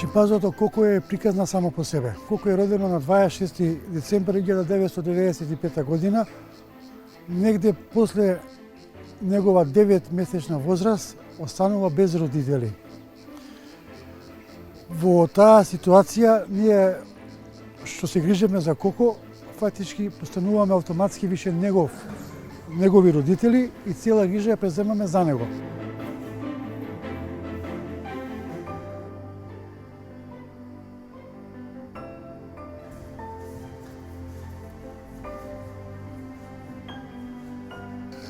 Шимпанзото Коко е приказна само по себе. Коко е родено на 26 децември 1995 година, негде после негова 9-месечна возраст останува без родители. Во таа ситуација ние што се грижиме за Коко, фактички постануваме автоматски више негови родители и цела грижа ја преземаме за него.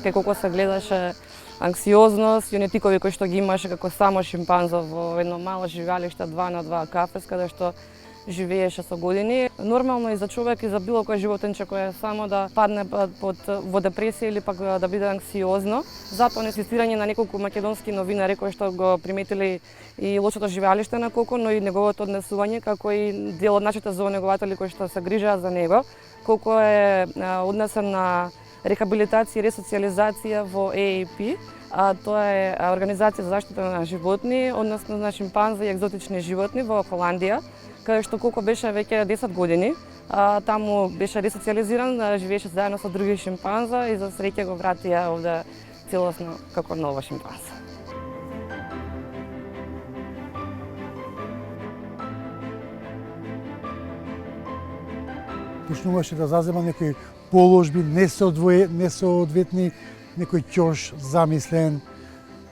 Кај Коко се гледаше анксиозност и оние тикови кои што ги имаше како само шимпанзо во едно мало живеалиште 2 на 2 кафес, каде што живееше со години. Нормално и за човек и за било кој животенче кој е само да падне во депресија или пак да биде анксиозно. Затоа инсистирање на неколку македонски новинари кои што го приметили и лошото живеалиште на Коко, но и неговото однесување како и дел од нашите зоонегователи кои што се грижаат за него. Коко е однесен на рехабилитација и ресоциализација во AAP, тоа е Организација за заштита на животни, односно на шимпанзи и екзотични животни во Холандија, каде што Коко беше веќе 10 години. Таму беше ресоциализиран, живееше заедно со други шимпанза и за среќа го вратија овде целосно како нова шимпанза. Почнуваше да зазема некои положби несоодветни, некој ќош замислен,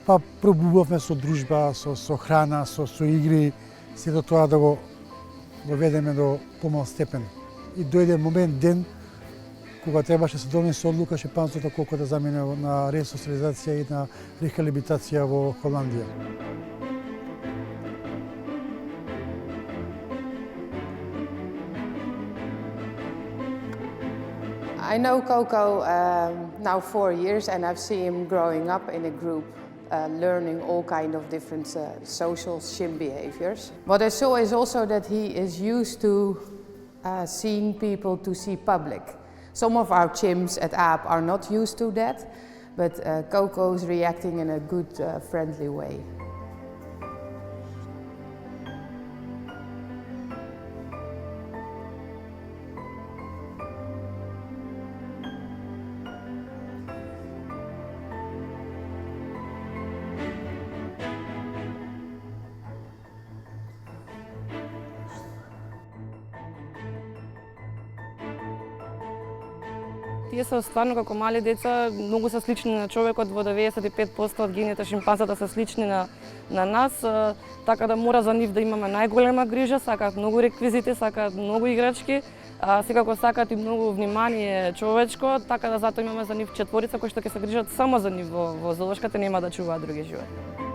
па пробувавме со дружба, со храна, со игри, сето тоа да го доведеме до помал степен. И дојде момент, ден, кога требаше се донесе одлука шимпанзото Коко да замине на ресоциализација и на рехабилитација во Холандија. I know Coco now 4 years, and I've seen him growing up in a group, learning all kind of different social shim behaviors. What I saw is also that he is used to seeing people to see public. Some of our chimps at AAP are not used to that, but Coco is reacting in a good, friendly way. Тие се стварно како мали деца, многу се слични на човекот, во 95% од гените шимпанзата се слични на нас, така да мора за нив да имаме најголема грижа, сакаат многу реквизити, сакаат многу играчки, секако сакаат и многу внимание човечко, така да затоа имаме за нив четворица кои што ќе се грижат само за нив во зоолошката, нема да чуваат други животни.